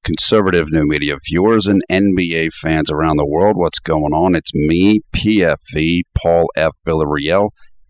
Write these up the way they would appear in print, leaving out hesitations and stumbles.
Conservative new media viewers and NBA fans around the world, what's going on? It's me, PFV, Paul F. Villarreal,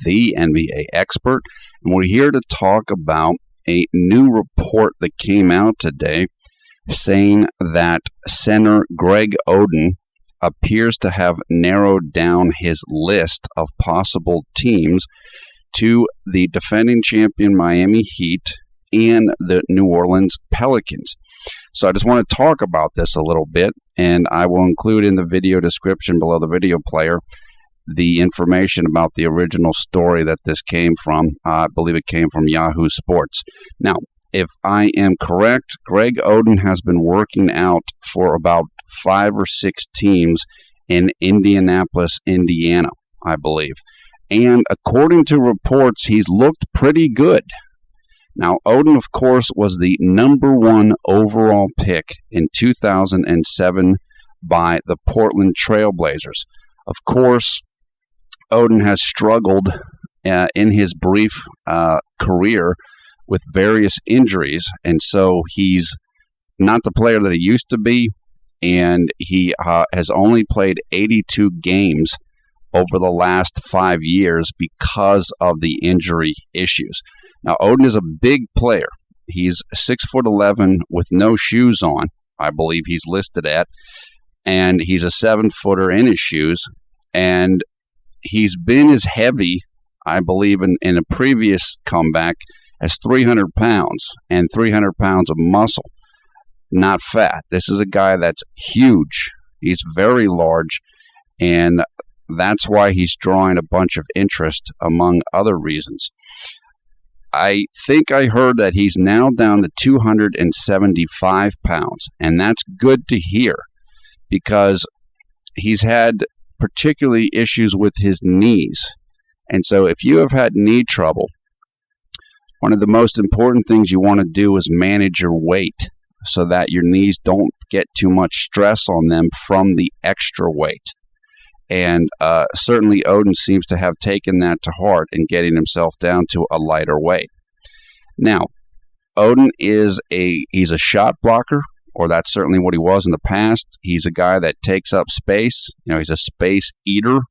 the NBA expert, and we're here to talk about a new report that came out today saying that center Greg Oden appears to have narrowed down his list of possible teams to the defending champion Miami Heat and the New Orleans Pelicans. So I just want to talk about this a little bit, and I will include in the video description below the video player the information about the original story that this came from. I believe it came from Yahoo Sports. Now, if I am correct, Greg Oden has been working out for about 5 or 6 teams in Indianapolis, Indiana, I believe. And according to reports, he's looked pretty good. Now, Odom, of course, was the number 1 overall pick in 2007 by the Portland Trail Blazers. Of course, Odom has struggled in his brief career with various injuries, and so he's not the player that he used to be, and he has only played 82 games over the last 5 years because of the injury issues. Now, Odom is a big player. He's 6'11" with no shoes on, I believe he's listed at, and he's a 7-footer in his shoes, and he's been as heavy, I believe, in a previous comeback as 300 pounds and 300 pounds of muscle, not fat. This is a guy that's huge. He's very large, and that's why he's drawing a bunch of interest, among other reasons. I think I heard that he's now down to 275 pounds, and that's good to hear because he's had particularly issues with his knees. And so if you have had knee trouble, one of the most important things you want to do is manage your weight so that your knees don't get too much stress on them from the extra weight. And certainly Odom seems to have taken that to heart in getting himself down to a lighter weight. Now, Odom he's a shot blocker, or that's certainly what he was in the past. He's a guy that takes up space. He's a space eater.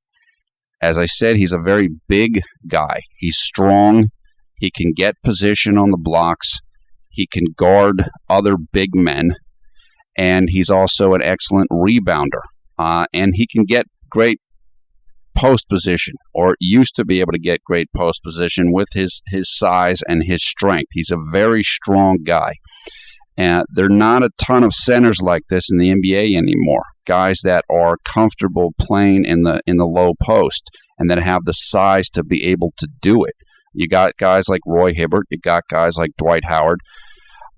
As I said, he's a very big guy. He's strong. He can get position on the blocks. He can guard other big men. And he's also an excellent rebounder. And he can get great post position, or used to be able to get great post position with his size and his strength. He's a very strong guy. And there are not a ton of centers like this in the NBA anymore. Guys that are comfortable playing in the low post and that have the size to be able to do it. You got guys like Roy Hibbert. You got guys like Dwight Howard.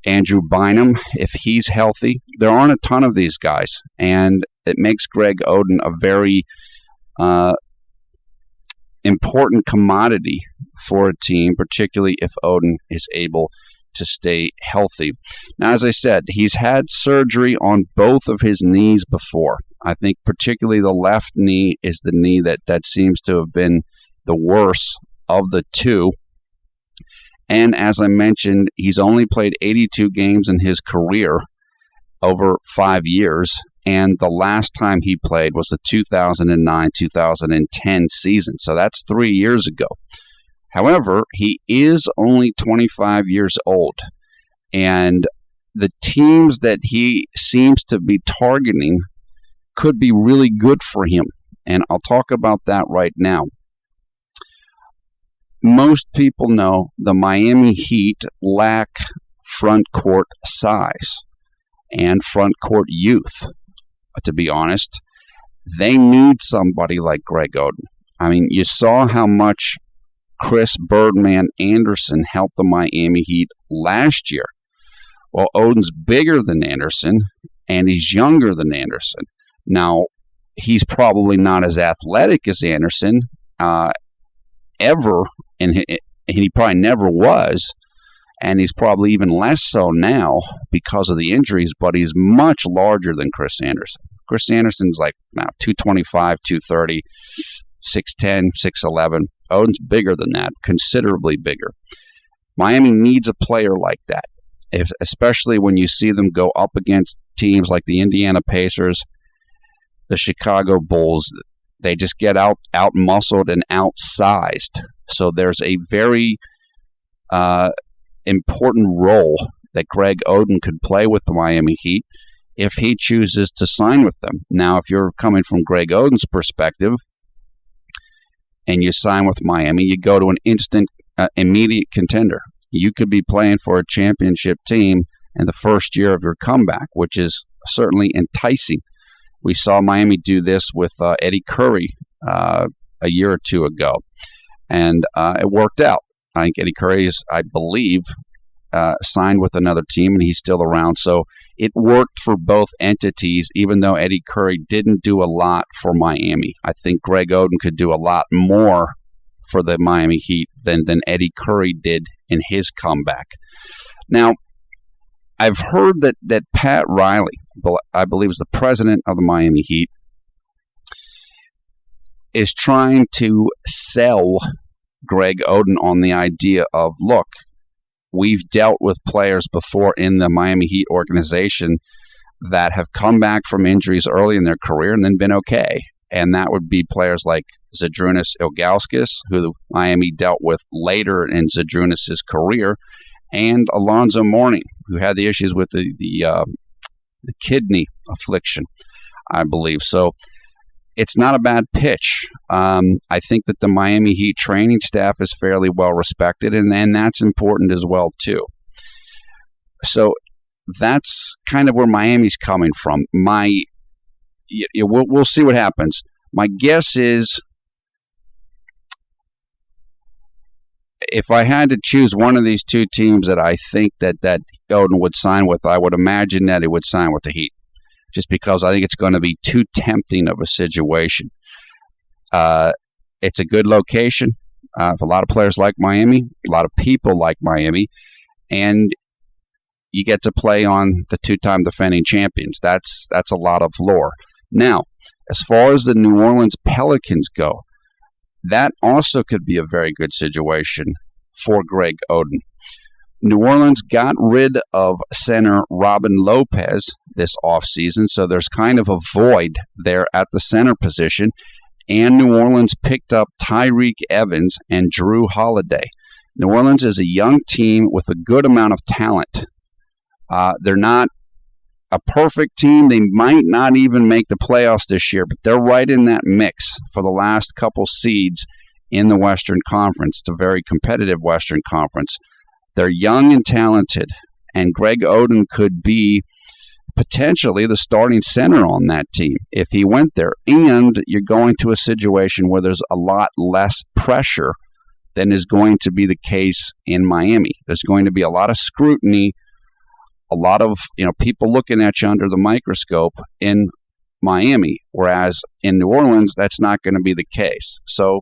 Andrew Bynum, if he's healthy. There aren't a ton of these guys, and it makes Greg Oden a very important commodity for a team, particularly if Odom is able to stay healthy. Now, as I said, he's had surgery on both of his knees before. I think particularly the left knee is the knee that seems to have been the worst of the two. And as I mentioned, he's only played 82 games in his career over 5 years. And the last time he played was the 2009-2010 season. So that's 3 years ago. However, he is only 25 years old. And the teams that he seems to be targeting could be really good for him. And I'll talk about that right now. Most people know the Miami Heat lack front court size and front court youth, to be honest. They need somebody like Greg Oden. I mean, you saw how much Chris Birdman Anderson helped the Miami Heat last year. Well, Oden's bigger than Anderson, and he's younger than Anderson. Now, he's probably not as athletic as Anderson ever, and he probably never was, and he's probably even less so now because of the injuries, but he's much larger than Chris Anderson. Chris Anderson's like 225, 230, 6'10", 6'11". Oden's bigger than that, considerably bigger. Miami needs a player like that. especially when you see them go up against teams like the Indiana Pacers, the Chicago Bulls. They just get out-muscled and outsized. So there's a very important role that Greg Oden could play with the Miami Heat if he chooses to sign with them. Now, if you're coming from Greg Oden's perspective and you sign with Miami, you go to an immediate contender. You could be playing for a championship team in the first year of your comeback, which is certainly enticing. We saw Miami do this with Eddie Curry a year or two ago, and it worked out. I think Eddie Curry is, I believe, signed with another team, and he's still around. So it worked for both entities, even though Eddie Curry didn't do a lot for Miami. I think Greg Oden could do a lot more for the Miami Heat than Eddie Curry did in his comeback. Now, I've heard that Pat Riley, I believe is the president of the Miami Heat, is trying to sell Greg Oden on the idea of, look, we've dealt with players before in the Miami Heat organization that have come back from injuries early in their career and then been okay. And that would be players like Zydrunas Ilgauskas, who Miami dealt with later in Zydrunas' career, and Alonzo Mourning, who had the issues with the kidney affliction, I believe. So it's not a bad pitch. I think that the Miami Heat training staff is fairly well respected, and that's important as well, too. So that's kind of where Miami's coming from. We'll see what happens. My guess is, if I had to choose one of these two teams that I think that Oden would sign with, I would imagine that he would sign with the Heat, just because I think it's going to be too tempting of a situation. It's a good location for a lot of players like Miami, a lot of people like Miami, and you get to play on the two-time defending champions. That's a lot of lore. Now, as far as the New Orleans Pelicans go, that also could be a very good situation for Greg Oden. New Orleans got rid of center Robin Lopez this offseason, so there's kind of a void there at the center position, and New Orleans picked up Tyreke Evans and Drew Holiday. New Orleans is a young team with a good amount of talent. They're not a perfect team. They might not even make the playoffs this year, but they're right in that mix for the last couple seeds in the Western Conference. It's a very competitive Western Conference. They're young and talented, and Greg Oden could be potentially the starting center on that team if he went there. And you're going to a situation where there's a lot less pressure than is going to be the case in Miami. There's going to be a lot of scrutiny, a lot of people looking at you under the microscope in Miami, whereas in New Orleans, that's not going to be the case. So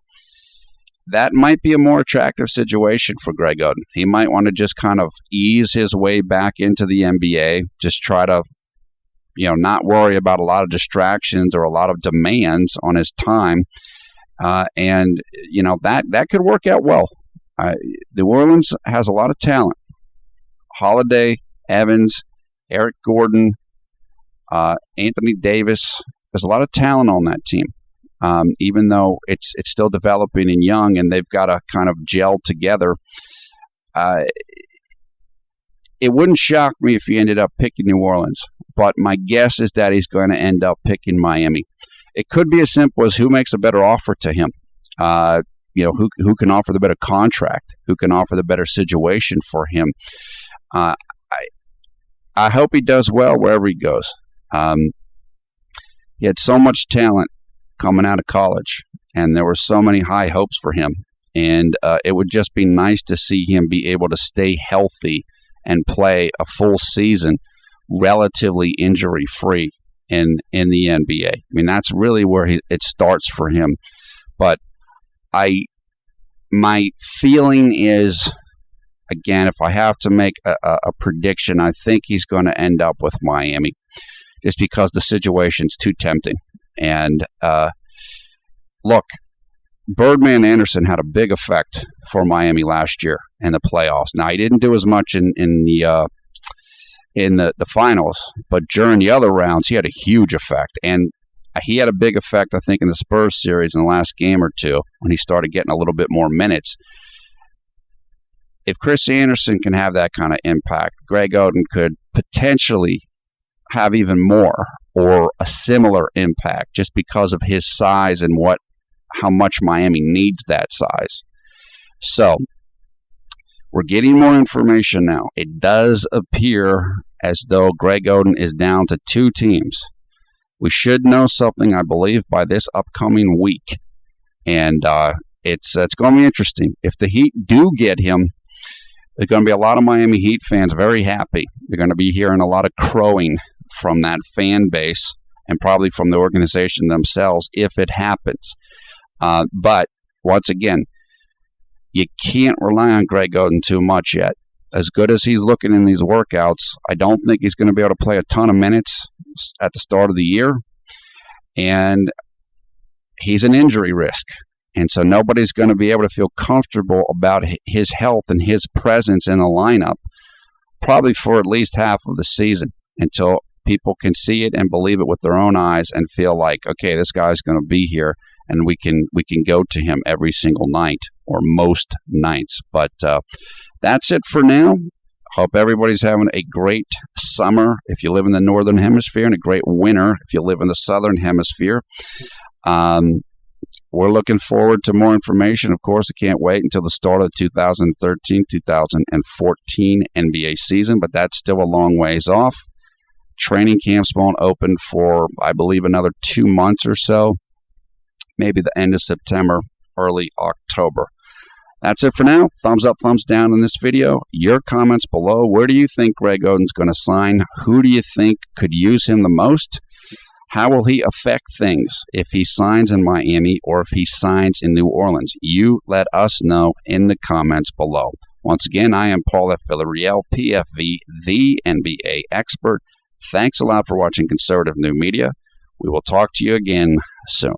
that might be a more attractive situation for Greg Oden. He might want to just kind of ease his way back into the NBA, just try to, not worry about a lot of distractions or a lot of demands on his time. And that could work out well. New Orleans has a lot of talent. Holiday, Evans, Eric Gordon, Anthony Davis. There's a lot of talent on that team, even though it's still developing and young, and they've got to kind of gel together. It wouldn't shock me if he ended up picking New Orleans, but my guess is that he's going to end up picking Miami. It could be as simple as who makes a better offer to him. Who can offer the better contract, who can offer the better situation for him. I hope he does well wherever he goes. He had so much talent coming out of college, and there were so many high hopes for him. And it would just be nice to see him be able to stay healthy and play a full season relatively injury-free in the NBA. I mean, that's really where it starts for him. But my feeling is, again, if I have to make a prediction, I think he's going to end up with Miami just because the situation's too tempting. And look, Birdman Anderson had a big effect for Miami last year in the playoffs. Now, he didn't do as much in the in the finals, but during the other rounds, he had a huge effect. And he had a big effect, I think, in the Spurs series in the last game or two when he started getting a little bit more minutes. If Chris Andersen can have that kind of impact, Greg Oden could potentially have even more or a similar impact just because of his size and how much Miami needs that size. So we're getting more information now. It does appear as though Greg Oden is down to 2 teams. We should know something, I believe, by this upcoming week. And it's going to be interesting. If the Heat do get him, there's going to be a lot of Miami Heat fans very happy. They're going to be hearing a lot of crowing from that fan base and probably from the organization themselves if it happens. But once again, you can't rely on Greg Oden too much yet. As good as he's looking in these workouts, I don't think he's going to be able to play a ton of minutes at the start of the year. And he's an injury risk. And so nobody's going to be able to feel comfortable about his health and his presence in the lineup probably for at least half of the season until people can see it and believe it with their own eyes and feel like, okay, this guy's going to be here and we can go to him every single night or most nights. But that's it for now. Hope everybody's having a great summer if you live in the Northern Hemisphere and a great winter if you live in the Southern Hemisphere. We're looking forward to more information. Of course, I can't wait until the start of the 2013-2014 NBA season, but that's still a long ways off. Training camps won't open for, I believe, another 2 months or so, maybe the end of September, early October. That's it for now. Thumbs up, thumbs down in this video. Your comments below. Where do you think Greg Oden's going to sign? Who do you think could use him the most? How will he affect things if he signs in Miami or if he signs in New Orleans? You let us know in the comments below. Once again, I am Paul F. Villarreal, PFV, the NBA expert. Thanks a lot for watching Conservative New Media. We will talk to you again soon.